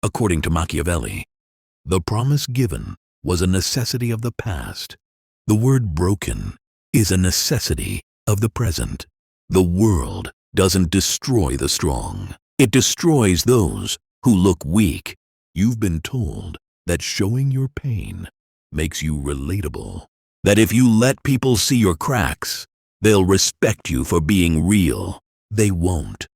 According to Machiavelli, the promise given was a necessity of the past. The word broken is a necessity of the present. The world doesn't destroy the strong. It destroys those who look weak. You've been told that showing your pain makes you relatable. That if you let people see your cracks, they'll respect you for being real. They won't.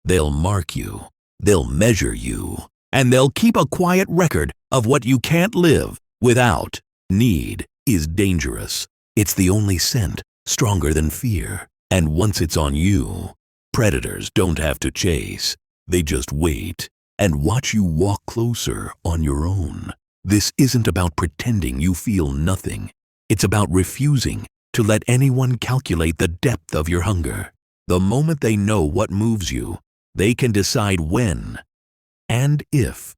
They'll mark you. They'll measure you. And they'll keep a quiet record of what you can't live without. Need is dangerous. It's the only scent stronger than fear. And once it's on you, predators don't have to chase. They just wait and watch you walk closer on your own. This isn't about pretending you feel nothing. It's about refusing to let anyone calculate the depth of your hunger. The moment they know what moves you, they can decide when and if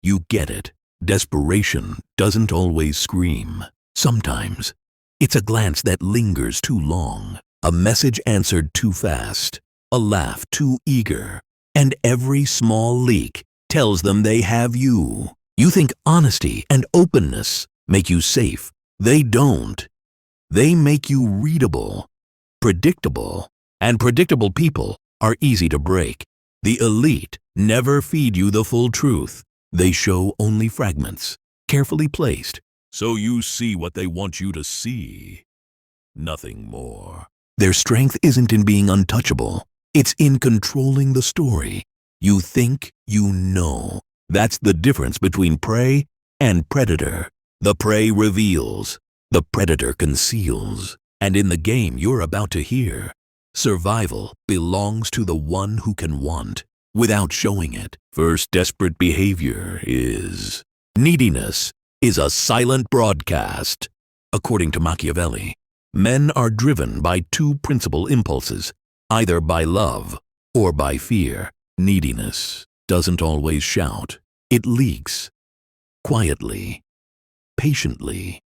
you get it. Desperation doesn't always scream. Sometimes it's a glance that lingers too long, a message answered too fast, a laugh too eager, and every small leak tells them they have you. You think honesty and openness make you safe. They don't. They make you readable, predictable, and predictable people are easy to break. The elite never feed you the full truth. They show only fragments, carefully placed, so you see what they want you to see. Nothing more. Their strength isn't in being untouchable. It's in controlling the story. You think you know. That's the difference between prey and predator. The prey reveals. The predator conceals. And in the game you're about to hear, survival belongs to the one who can want without showing it. First desperate behavior is neediness is a silent broadcast. According to Machiavelli, men are driven by two principal impulses, either by love or by fear. Neediness doesn't always shout. It leaks quietly, patiently,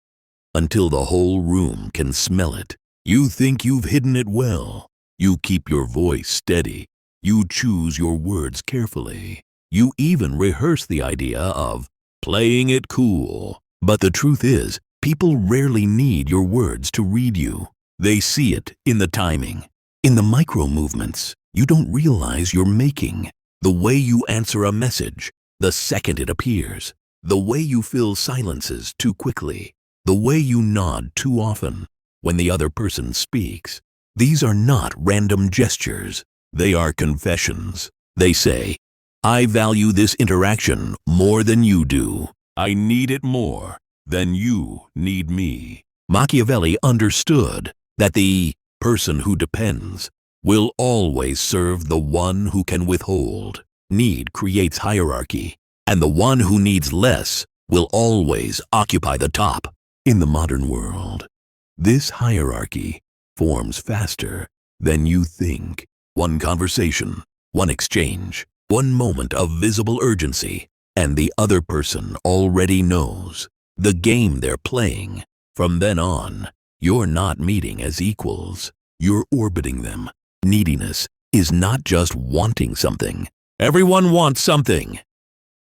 until the whole room can smell it. You think you've hidden it well. You keep your voice steady. You choose your words carefully. You even rehearse the idea of playing it cool. But the truth is, people rarely need your words to read you. They see it in the timing, in the micro movements you don't realize you're making. The way you answer a message, the second it appears. The way you fill silences too quickly. The way you nod too often when the other person speaks. These are not random gestures. They are confessions. They say, I value this interaction more than you do. I need it more than you need me. Machiavelli understood that the person who depends will always serve the one who can withhold. Need creates hierarchy, and the one who needs less will always occupy the top. In the modern world, this hierarchy forms faster than you think. One conversation, one exchange, one moment of visible urgency, and the other person already knows the game they're playing. From then on, you're not meeting as equals. You're orbiting them. Neediness is not just wanting something. Everyone wants something.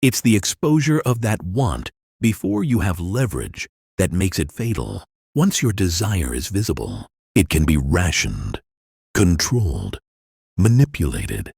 It's the exposure of that want before you have leverage that makes it fatal. Once your desire is visible, it can be rationed, controlled, manipulated.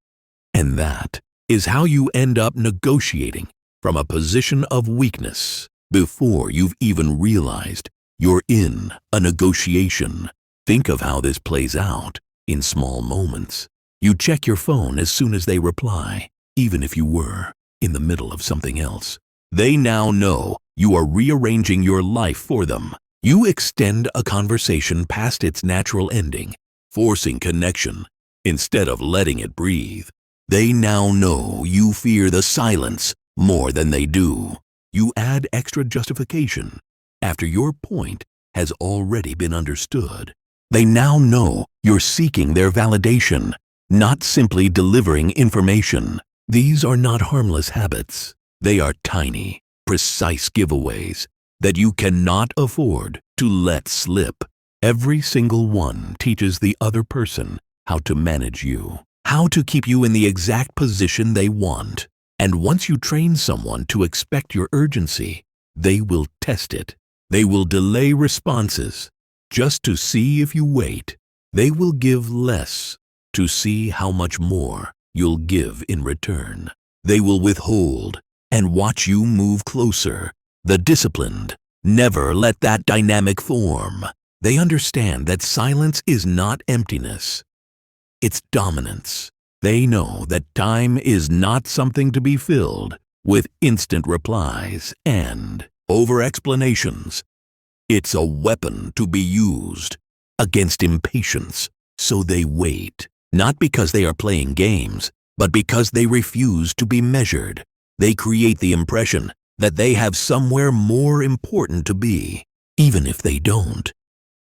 And that is how you end up negotiating from a position of weakness before you've even realized you're in a negotiation. Think of how this plays out in small moments. You check your phone as soon as they reply, even if you were in the middle of something else. They now know you are rearranging your life for them. You extend a conversation past its natural ending, forcing connection instead of letting it breathe. They now know you fear the silence more than they do. You add extra justification after your point has already been understood. They now know you're seeking their validation, not simply delivering information. These are not harmless habits. They are tiny, precise giveaways that you cannot afford to let slip. Every single one teaches the other person how to manage you, how to keep you in the exact position they want. And once you train someone to expect your urgency, they will test it. They will delay responses just to see if you wait. They will give less to see how much more you'll give in return. They will withhold and watch you move closer. The disciplined never let that dynamic form. They understand that silence is not emptiness. It's dominance. They know that time is not something to be filled with instant replies and over-explanations. It's a weapon to be used against impatience. So they wait, not because they are playing games, but because they refuse to be measured. They create the impression that they have somewhere more important to be, even if they don't.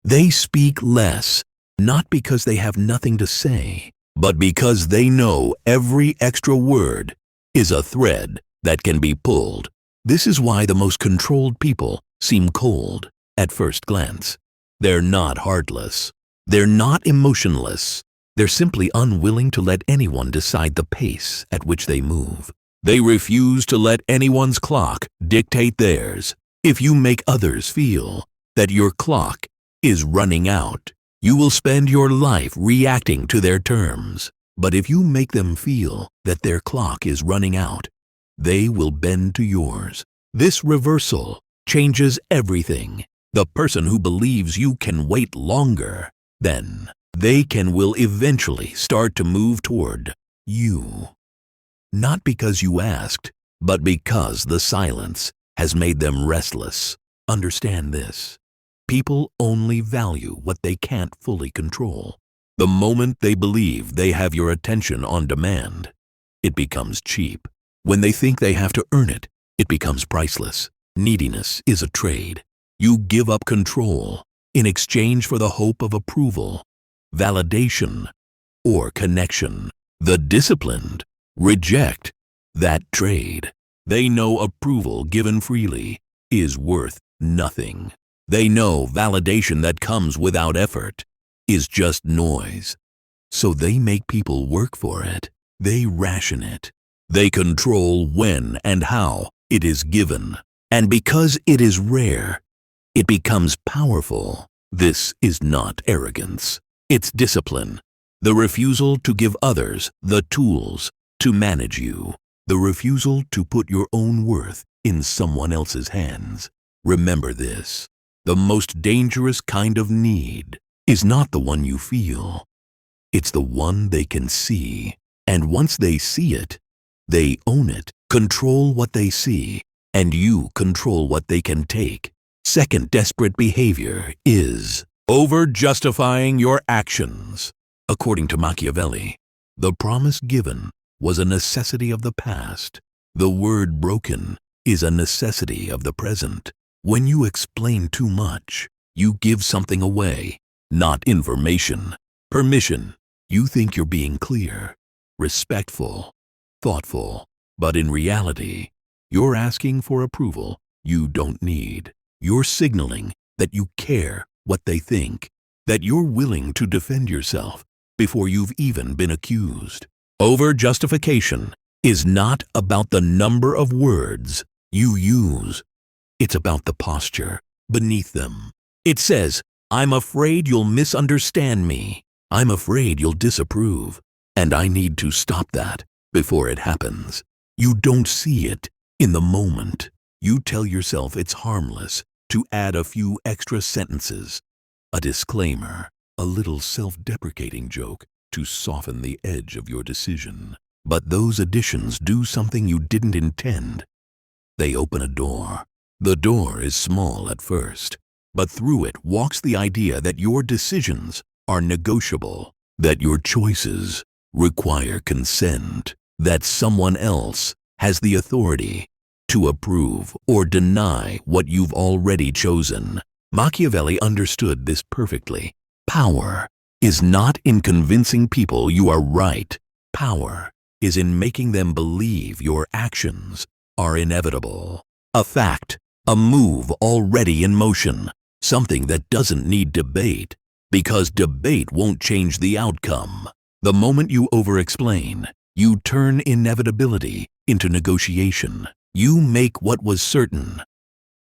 They speak less, not because they have nothing to say, but because they know every extra word is a thread that can be pulled. This is why the most controlled people seem cold at first glance. They're not heartless. They're not emotionless. They're simply unwilling to let anyone decide the pace at which they move. They refuse to let anyone's clock dictate theirs. If you make others feel that your clock is running out, you will spend your life reacting to their terms. But if you make them feel that their clock is running out, they will bend to yours. This reversal changes everything. The person who believes you can wait longer, then they will eventually start to move toward you. Not because you asked, but because the silence has made them restless. Understand this. People only value what they can't fully control. The moment they believe they have your attention on demand, it becomes cheap. When they think they have to earn it, it becomes priceless. Neediness is a trade. You give up control in exchange for the hope of approval, validation, or connection. The disciplined reject that trade. They know approval given freely is worth nothing. They know validation that comes without effort is just noise. So they make people work for it. They ration it. They control when and how it is given. And because it is rare, it becomes powerful. This is not arrogance. It's discipline. The refusal to give others the tools to manage you. The refusal to put your own worth in someone else's hands. Remember this. The most dangerous kind of need is not the one you feel. It's the one they can see. And once they see it, they own it. Control what they see, and you control what they can take. Second desperate behavior is overjustifying your actions. According to Machiavelli, the promise given was a necessity of the past. The word broken is a necessity of the present. When you explain too much, you give something away, not information, permission. You think you're being clear, respectful, thoughtful, but in reality, you're asking for approval you don't need. You're signaling that you care what they think, that you're willing to defend yourself before you've even been accused. Overjustification is not about the number of words you use. It's about the posture beneath them. It says, I'm afraid you'll misunderstand me. I'm afraid you'll disapprove. And I need to stop that before it happens. You don't see it in the moment. You tell yourself it's harmless to add a few extra sentences, a disclaimer, a little self-deprecating joke to soften the edge of your decision. But those additions do something you didn't intend. They open a door. The door is small at first, but through it walks the idea that your decisions are negotiable, that your choices require consent, that someone else has the authority to approve or deny what you've already chosen. Machiavelli understood this perfectly. Power is not in convincing people you are right. Power is in making them believe your actions are inevitable. A fact, a move already in motion, something that doesn't need debate, because debate won't change the outcome. The moment you over-explain, You turn inevitability into negotiation. You make what was certain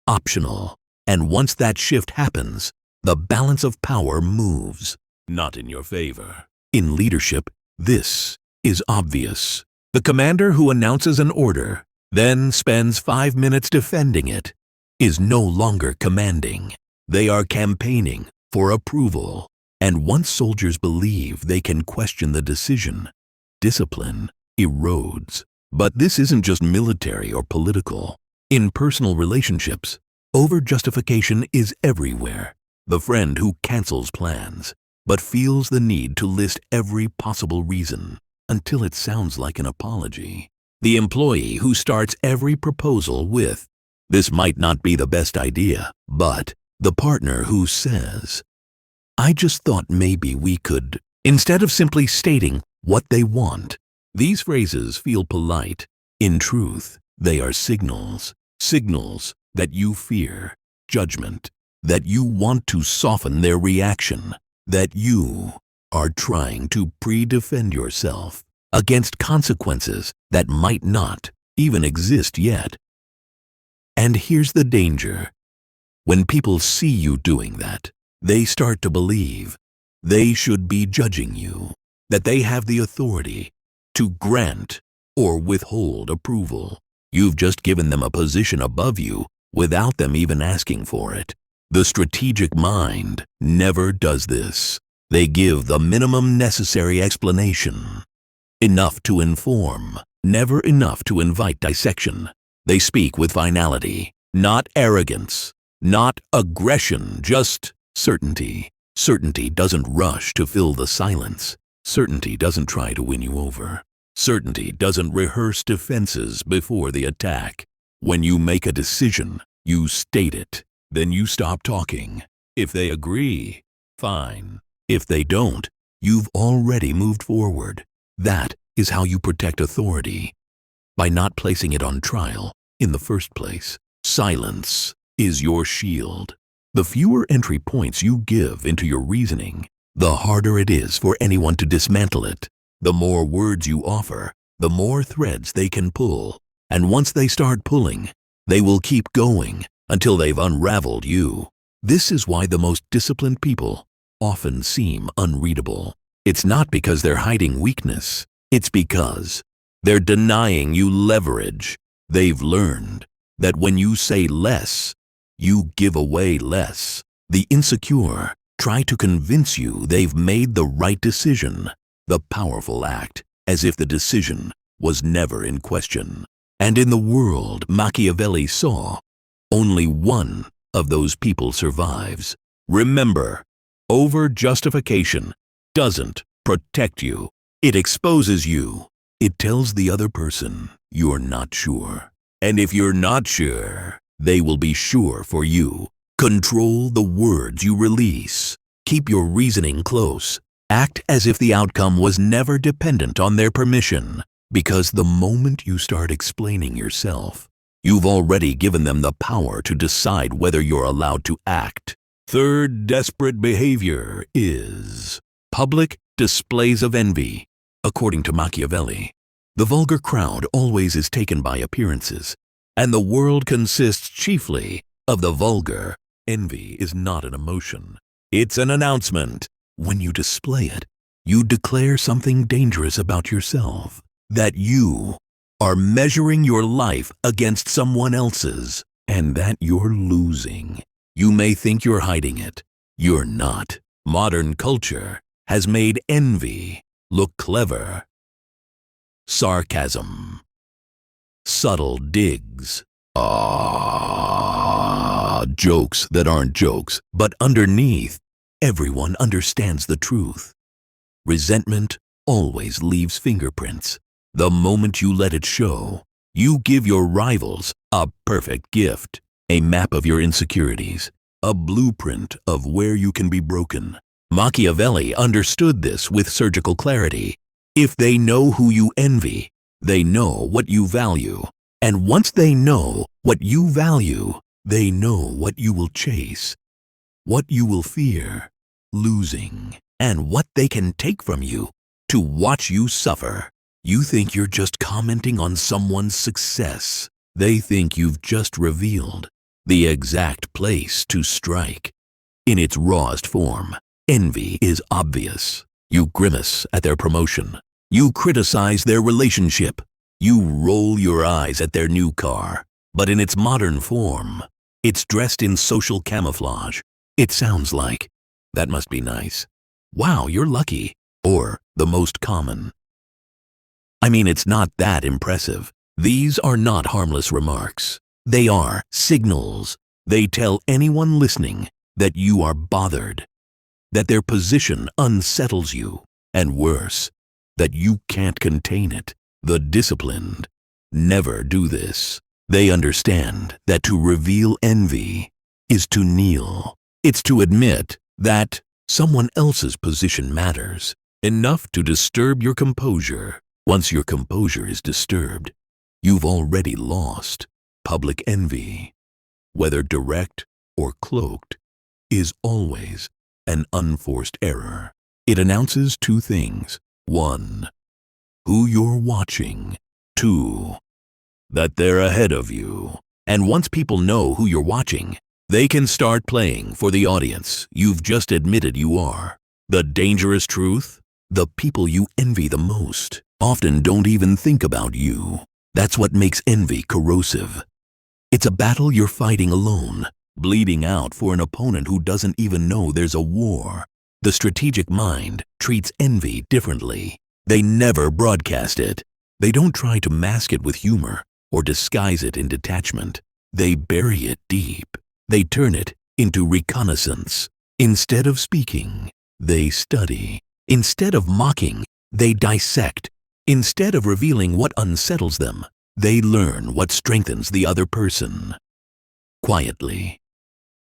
optional. And once that shift happens, the balance of power moves, not in your favor. In leadership, this is obvious. The commander who announces an order, then spends 5 minutes defending it, is no longer commanding. They are campaigning for approval. And once soldiers believe they can question the decision, discipline erodes. But this isn't just military or political. In personal relationships, overjustification is everywhere. The friend who cancels plans, but feels the need to list every possible reason until it sounds like an apology. The employee who starts every proposal with, "This might not be the best idea," but the partner who says, "I just thought maybe we could," instead of simply stating what they want. These phrases feel polite. In truth, they are signals. Signals that you fear judgment, that you want to soften their reaction, that you are trying to pre-defend yourself against consequences that might not even exist yet. And here's the danger. When people see you doing that, they start to believe they should be judging you, that they have the authority to grant or withhold approval. You've just given them a position above you without them even asking for it. The strategic mind never does this. They give the minimum necessary explanation. Enough to inform, never enough to invite dissection. They speak with finality, not arrogance, not aggression, just certainty. Certainty doesn't rush to fill the silence. Certainty doesn't try to win you over. Certainty doesn't rehearse defenses before the attack. When you make a decision, you state it. Then you stop talking. If they agree, fine. If they don't, you've already moved forward. That is how you protect authority, by not placing it on trial in the first place. Silence is your shield. The fewer entry points you give into your reasoning, the harder it is for anyone to dismantle it. The more words you offer, the more threads they can pull. And once they start pulling, they will keep going until they've unraveled you. This is why the most disciplined people often seem unreadable. It's not because they're hiding weakness. It's because they're denying you leverage. They've learned that when you say less, you give away less. The insecure try to convince you they've made the right decision. The powerful act as if the decision was never in question. And in the world Machiavelli saw, only one of those people survives. Remember, overjustification doesn't protect you. It exposes you. It tells the other person you're not sure. And if you're not sure, they will be sure for you. Control the words you release. Keep your reasoning close. Act as if the outcome was never dependent on their permission. Because the moment you start explaining yourself, you've already given them the power to decide whether you're allowed to act. Third desperate behavior is public displays of envy. According to Machiavelli, the vulgar crowd always is taken by appearances, and the world consists chiefly of the vulgar. Envy is not an emotion. It's an announcement. When you display it, you declare something dangerous about yourself. That you are measuring your life against someone else's, and that you're losing. You may think you're hiding it. You're not. Modern culture has made envy look clever. Sarcasm. Subtle digs. Jokes that aren't jokes, but underneath, everyone understands the truth. Resentment always leaves fingerprints. The moment you let it show, you give your rivals a perfect gift, a map of your insecurities, a blueprint of where you can be broken. Machiavelli understood this with surgical clarity. If they know who you envy, they know what you value. And once they know what you value, they know what you will chase, what you will fear losing, and what they can take from you to watch you suffer. You think you're just commenting on someone's success. They think you've just revealed the exact place to strike. In its rawest form, envy is obvious. You grimace at their promotion. You criticize their relationship. You roll your eyes at their new car. But in its modern form, it's dressed in social camouflage. It sounds like, "That must be nice. Wow, you're lucky." Or the most common, "I mean, it's not that impressive." These are not harmless remarks. They are signals. They tell anyone listening that you are bothered, that their position unsettles you, and worse, that you can't contain it. The disciplined never do this. They understand that to reveal envy is to kneel. It's to admit that someone else's position matters enough to disturb your composure. Once your composure is disturbed, you've already lost. Public envy, whether direct or cloaked, is always an unforced error. It announces two things. 1, who you're watching. 2, that they're ahead of you. And once people know who you're watching, they can start playing for the audience you've just admitted you are. The dangerous truth? The people you envy the most often don't even think about you. That's what makes envy corrosive. It's a battle you're fighting alone, bleeding out for an opponent who doesn't even know there's a war. The strategic mind treats envy differently. They never broadcast it. They don't try to mask it with humor or disguise it in detachment. They bury it deep. They turn it into reconnaissance. Instead of speaking, they study. Instead of mocking, they dissect. Instead of revealing what unsettles them, they learn what strengthens the other person. Quietly,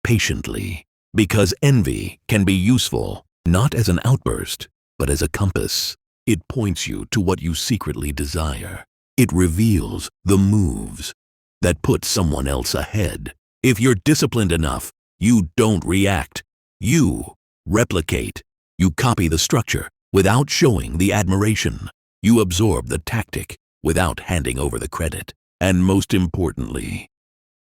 patiently, because envy can be useful, not as an outburst, but as a compass. It points you to what you secretly desire. It reveals the moves that put someone else ahead. If you're disciplined enough, you don't react. You replicate. You copy the structure without showing the admiration. You absorb the tactic without handing over the credit. And most importantly,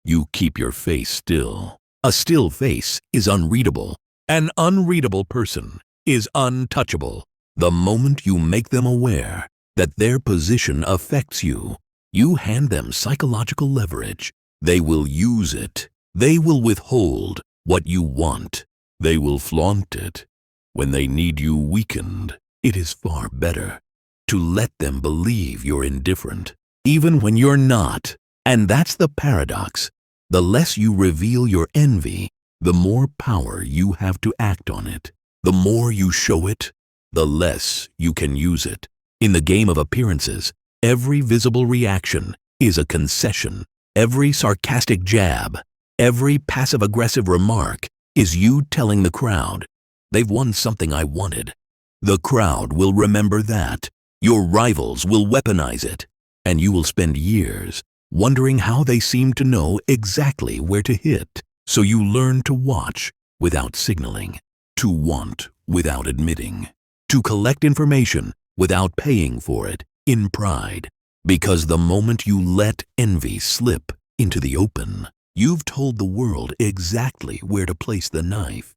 you keep your face still. A still face is unreadable. An unreadable person is untouchable. The moment you make them aware that their position affects you, you hand them psychological leverage. They will use it. They will withhold what you want. They will flaunt it. When they need you weakened, it is far better to let them believe you're indifferent, even when you're not. And that's the paradox. The less you reveal your envy, the more power you have to act on it. The more you show it, the less you can use it. In the game of appearances, every visible reaction is a concession. Every sarcastic jab, every passive-aggressive remark is you telling the crowd, "They've won something I wanted." The crowd will remember that. Your rivals will weaponize it, and you will spend years wondering how they seem to know exactly where to hit. So you learn to watch without signaling, to want without admitting, to collect information without paying for it in pride. Because the moment you let envy slip into the open, you've told the world exactly where to place the knife.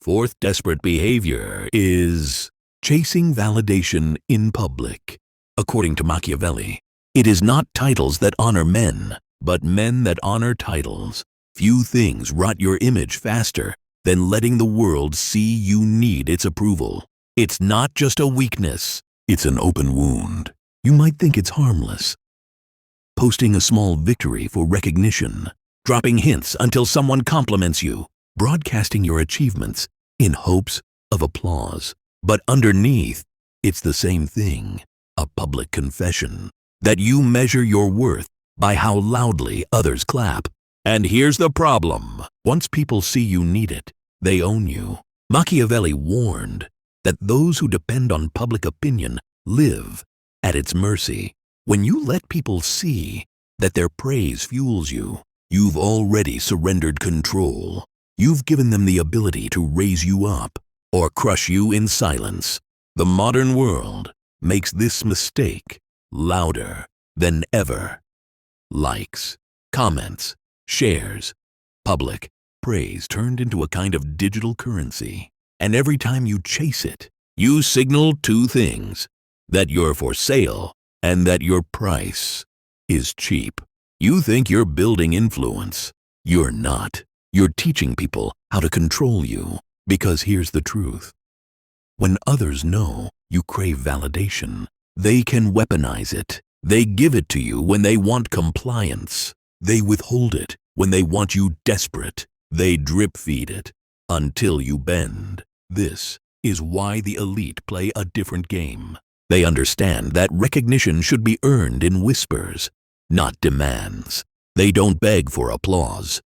Fourth desperate behavior is chasing validation in public. According to Machiavelli, it is not titles that honor men, but men that honor titles. Few things rot your image faster than letting the world see you need its approval. It's not just a weakness, it's an open wound. You might think it's harmless. Posting a small victory for recognition, dropping hints until someone compliments you, broadcasting your achievements in hopes of applause. But underneath, it's the same thing, a public confession that you measure your worth by how loudly others clap. And here's the problem. Once people see you need it, they own you. Machiavelli warned that those who depend on public opinion live at its mercy. When you let people see that their praise fuels you, you've already surrendered control. You've given them the ability to raise you up or crush you in silence. The modern world makes this mistake louder than ever. Likes, comments, shares, public praise turned into a kind of digital currency. And every time you chase it, you signal two things: that you're for sale and that your price is cheap. You think you're building influence. You're not. You're teaching people how to control you. Because here's the truth. When others know you crave validation, they can weaponize it. They give it to you when they want compliance. They withhold it when they want you desperate. They drip feed it until you bend. This is why the elite play a different game. They understand that recognition should be earned in whispers, not demands. They don't beg for applause.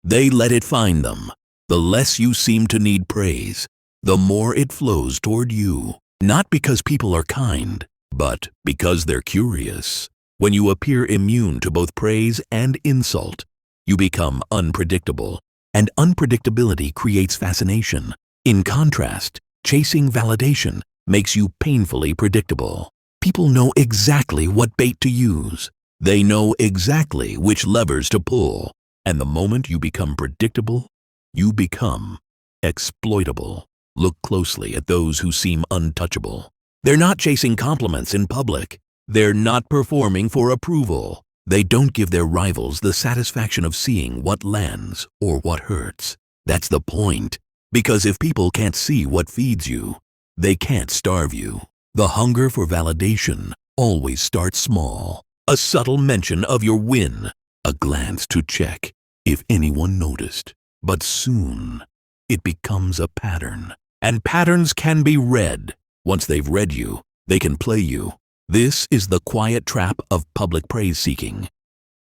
They let it find them. The less you seem to need praise, the more it flows toward you. Not because people are kind, but because they're curious. When you appear immune to both praise and insult, you become unpredictable, and unpredictability creates fascination. In contrast, chasing validation makes you painfully predictable. People know exactly what bait to use. They know exactly which levers to pull. And the moment you become predictable, you become exploitable. Look closely at those who seem untouchable. They're not chasing compliments in public. They're not performing for approval. They don't give their rivals the satisfaction of seeing what lands or what hurts. That's the point. Because if people can't see what feeds you, they can't starve you. The hunger for validation always starts small. A subtle mention of your win, a glance to check if anyone noticed. But soon, it becomes a pattern. And patterns can be read. Once they've read you, they can play you. This is the quiet trap of public praise seeking.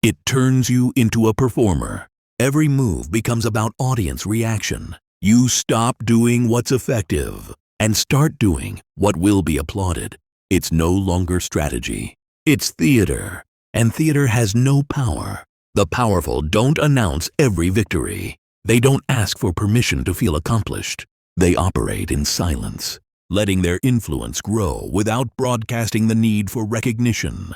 It turns you into a performer. Every move becomes about audience reaction. You stop doing what's effective and start doing what will be applauded. It's no longer strategy. It's theater. And theater has no power. The powerful don't announce every victory. They don't ask for permission to feel accomplished. They operate in silence, letting their influence grow without broadcasting the need for recognition.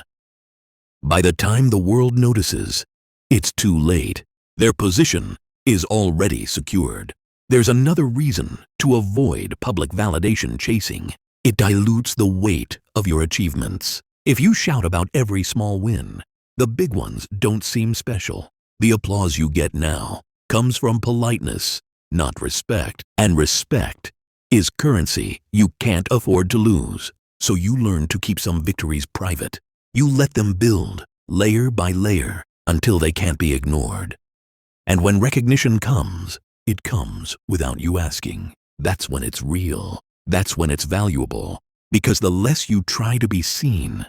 By the time the world notices, it's too late. Their position is already secured. There's another reason to avoid public validation chasing. It dilutes the weight of your achievements. If you shout about every small win, the big ones don't seem special. The applause you get now comes from politeness, not respect. And respect is currency you can't afford to lose. So you learn to keep some victories private. You let them build, layer by layer, until they can't be ignored. And when recognition comes, it comes without you asking. That's when it's real. That's when it's valuable. Because the less you try to be seen,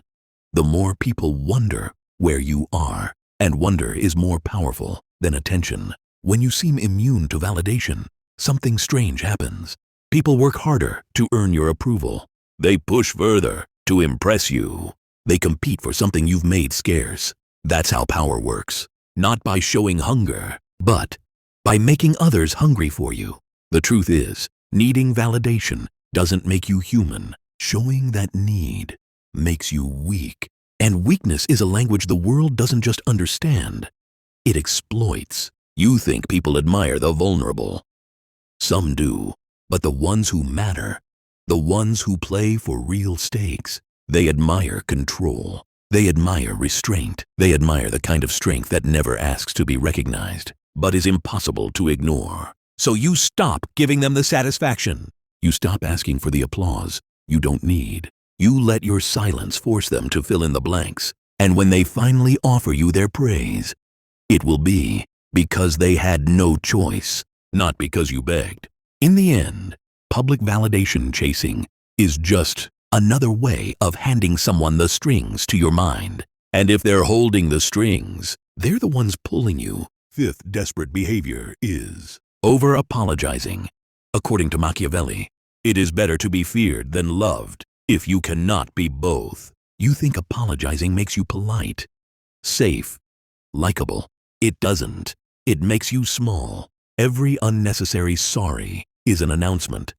the more people wonder where you are. And wonder is more powerful than attention. When you seem immune to validation, something strange happens. People work harder to earn your approval. They push further to impress you. They compete for something you've made scarce. That's how power works. Not by showing hunger, but by making others hungry for you. The truth is, needing validation doesn't make you human. Showing that need makes you weak. And weakness is a language the world doesn't just understand. It exploits. You think people admire the vulnerable. Some do, but the ones who matter, the ones who play for real stakes, they admire control. They admire restraint. They admire the kind of strength that never asks to be recognized, but is impossible to ignore. So you stop giving them the satisfaction. You stop asking for the applause you don't need. You let your silence force them to fill in the blanks. And when they finally offer you their praise, it will be because they had no choice, not because you begged. In the end, public validation chasing is just another way of handing someone the strings to your mind. And if they're holding the strings, they're the ones pulling you. Fifth desperate behavior is over-apologizing. According to Machiavelli, it is better to be feared than loved if you cannot be both. You think apologizing makes you polite, safe, likable. It doesn't. It makes you small. Every unnecessary sorry is an announcement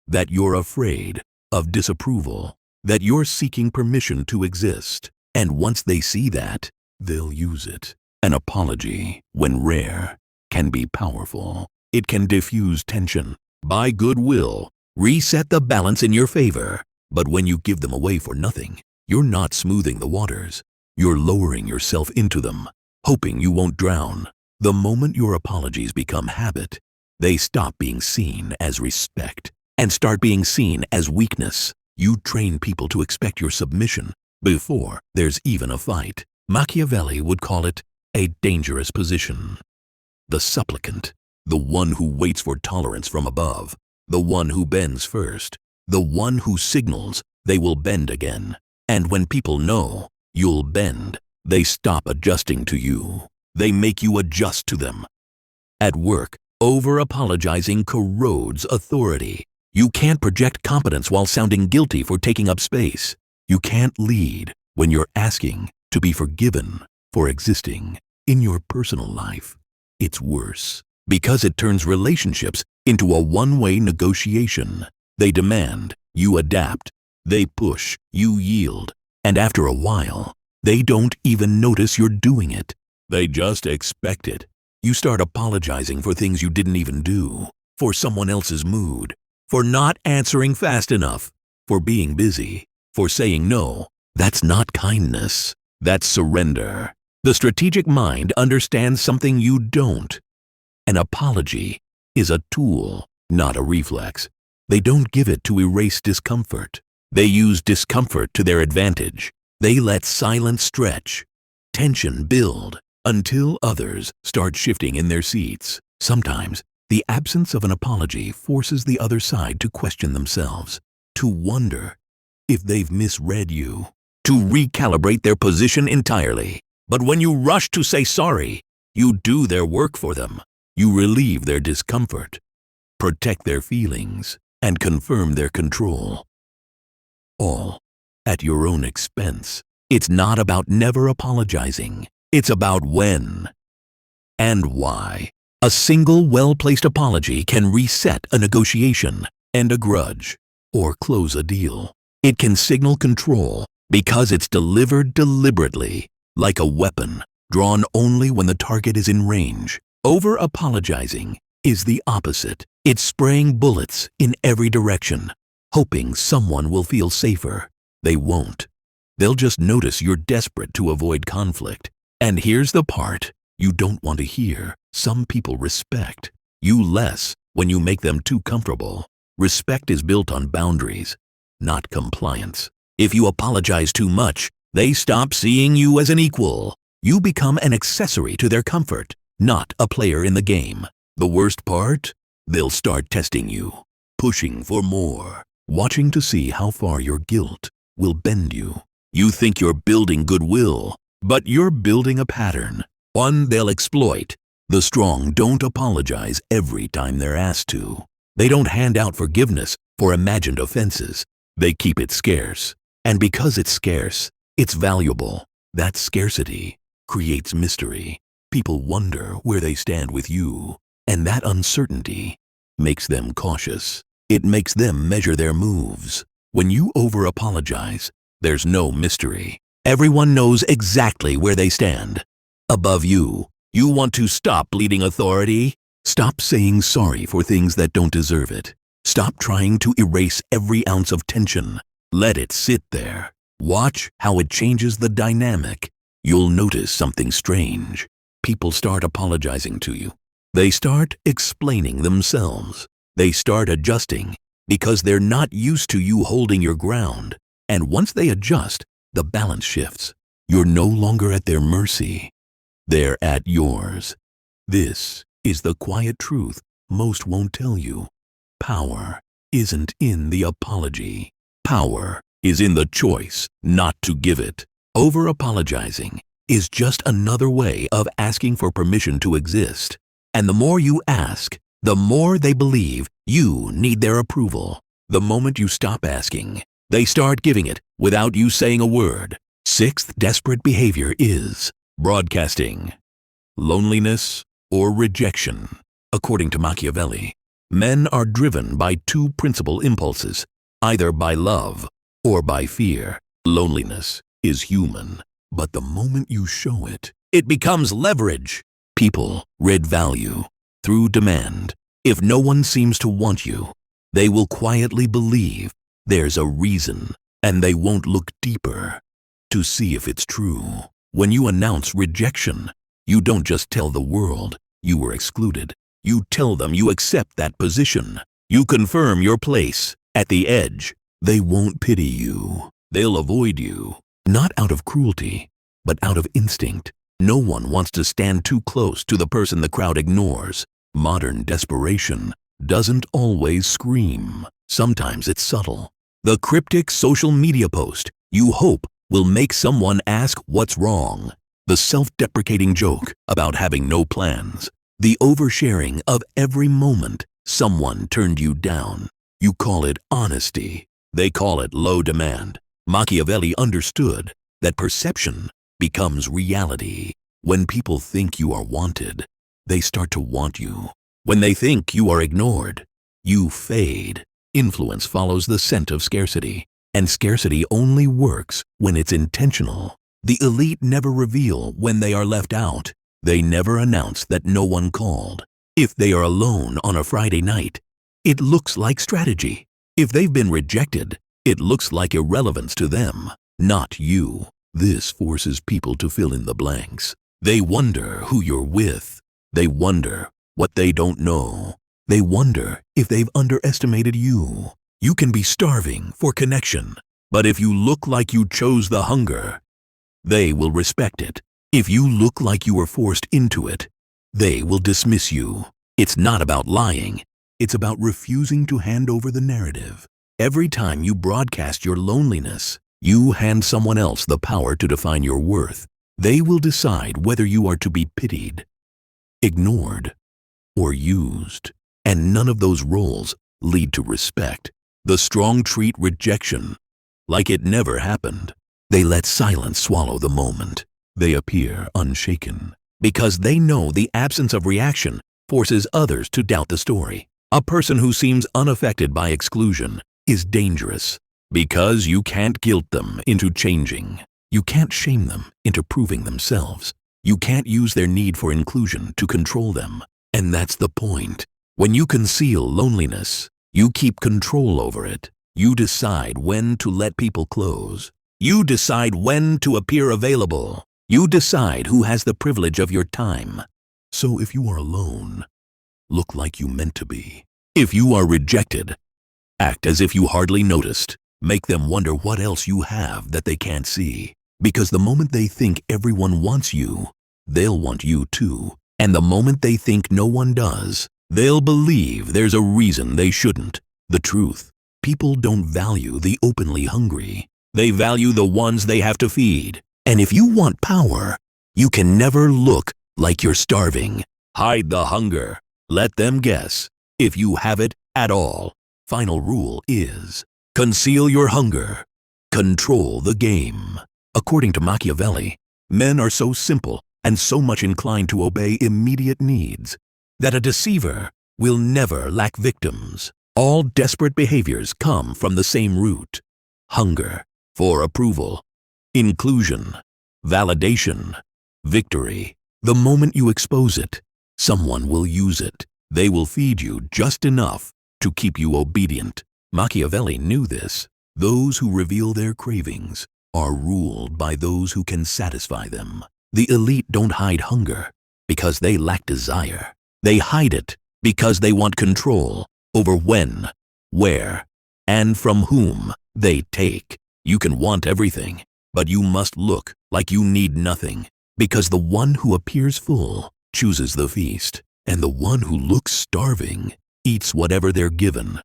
that you're afraid of disapproval. that you're seeking permission to exist. And once they see that, they'll use it. An apology, when rare, can be powerful. It can diffuse tension, buy goodwill, reset the balance in your favor. But when you give them away for nothing, you're not smoothing the waters. You're lowering yourself into them, hoping you won't drown. The moment your apologies become habit, they stop being seen as respect and start being seen as weakness. You train people to expect your submission before there's even a fight. Machiavelli would call it a dangerous position. The supplicant, the one who waits for tolerance from above, the one who bends first, the one who signals they will bend again. And when people know you'll bend, they stop adjusting to you. They make you adjust to them. At work, over-apologizing corrodes authority. You can't project competence while sounding guilty for taking up space. You can't lead when you're asking to be forgiven for existing. In your personal life, it's worse because it turns relationships into a one-way negotiation. They demand, you adapt. They push, you yield. And after a while, they don't even notice you're doing it. They just expect it. You start apologizing for things you didn't even do, for someone else's mood, for not answering fast enough, for being busy, for saying no. That's not kindness. That's surrender. The strategic mind understands something you don't. An apology is a tool, not a reflex. They don't give it to erase discomfort. They use discomfort to their advantage. They let silence stretch, tension build, until others start shifting in their seats. Sometimes, the absence of an apology forces the other side to question themselves, to wonder if they've misread you, to recalibrate their position entirely. But when you rush to say sorry, you do their work for them. You relieve their discomfort, protect their feelings, and confirm their control. All at your own expense. It's not about never apologizing. It's about when and why. A single well-placed apology can reset a negotiation, end a grudge, or close a deal. It can signal control because it's delivered deliberately, like a weapon, drawn only when the target is in range. Over-apologizing is the opposite. It's spraying bullets in every direction, hoping someone will feel safer. They won't. They'll just notice you're desperate to avoid conflict. And here's the part you don't want to hear. Some people respect you less when you make them too comfortable. Respect is built on boundaries, not compliance. If you apologize too much, they stop seeing you as an equal. You become an accessory to their comfort, not a player in the game. The worst part? They'll start testing you, pushing for more, watching to see how far your guilt will bend you. You think you're building goodwill, but you're building a pattern, one they'll exploit. The strong don't apologize every time they're asked to. They don't hand out forgiveness for imagined offenses. They keep it scarce. And because it's scarce, it's valuable. That scarcity creates mystery. People wonder where they stand with you, and that uncertainty makes them cautious. It makes them measure their moves. When you over-apologize, there's no mystery. Everyone knows exactly where they stand. Above you, you want to stop bleeding authority? Stop saying sorry for things that don't deserve it. Stop trying to erase every ounce of tension. Let it sit there. Watch how it changes the dynamic. You'll notice something strange. People start apologizing to you. They start explaining themselves. They start adjusting because they're not used to you holding your ground. And once they adjust, the balance shifts. You're no longer at their mercy. They're at yours. This is the quiet truth most won't tell you. Power isn't in the apology. Power is in the choice not to give it. Over-apologizing is just another way of asking for permission to exist. And the more you ask, the more they believe you need their approval. The moment you stop asking, they start giving it without you saying a word. Sixth desperate behavior is broadcasting. Loneliness or rejection. According to Machiavelli, men are driven by two principal impulses, either by love or by fear. Loneliness is human, but the moment you show it, it becomes leverage. People rid value through demand. If no one seems to want you, they will quietly believe there's a reason, and they won't look deeper to see if it's true. When you announce rejection, you don't just tell the world you were excluded. You tell them you accept that position. You confirm your place at the edge. They won't pity you. They'll avoid you, not out of cruelty, but out of instinct. No one wants to stand too close to the person the crowd ignores. Modern desperation doesn't always scream. Sometimes it's subtle. The cryptic social media post you hope will make someone ask what's wrong. The self-deprecating joke about having no plans. The oversharing of every moment someone turned you down. You call it honesty. They call it low demand. Machiavelli understood that perception becomes reality. When people think you are wanted, they start to want you. When they think you are ignored, you fade. Influence follows the scent of scarcity, and scarcity only works when it's intentional. The elite never reveal when they are left out. They never announce that no one called. If they are alone on a Friday night, it looks like strategy. If they've been rejected, it looks like irrelevance to them, not you. This forces people to fill in the blanks. They wonder who you're with. They wonder what they don't know. They wonder if they've underestimated you. You can be starving for connection, but if you look like you chose the hunger, they will respect it. If you look like you were forced into it, they will dismiss you. It's not about lying. It's about refusing to hand over the narrative. Every time you broadcast your loneliness, you hand someone else the power to define your worth. They will decide whether you are to be pitied, ignored, or used. And none of those roles lead to respect. The strong treat rejection like it never happened. They let silence swallow the moment. They appear unshaken because they know the absence of reaction forces others to doubt the story. A person who seems unaffected by exclusion is dangerous because you can't guilt them into changing. You can't shame them into proving themselves. You can't use their need for inclusion to control them. And that's the point. When you conceal loneliness, you keep control over it. You decide when to let people close. You decide when to appear available. You decide who has the privilege of your time. So if you are alone, look like you meant to be. If you are rejected, act as if you hardly noticed. Make them wonder what else you have that they can't see. Because the moment they think everyone wants you, they'll want you too. And the moment they think no one does, they'll believe there's a reason they shouldn't. The truth, people don't value the openly hungry. They value the ones they have to feed. And if you want power, you can never look like you're starving. Hide the hunger. Let them guess if you have it at all. Final rule is conceal your hunger. Control the game. According to Machiavelli, men are so simple and so much inclined to obey immediate needs that a deceiver will never lack victims. All desperate behaviors come from the same root: hunger for approval, inclusion, validation, victory. The moment you expose it, someone will use it. They will feed you just enough to keep you obedient. Machiavelli knew this. Those who reveal their cravings are ruled by those who can satisfy them. The elite don't hide hunger because they lack desire. They hide it because they want control over when, where, and from whom they take. You can want everything, but you must look like you need nothing, because the one who appears full chooses the feast, and the one who looks starving eats whatever they're given.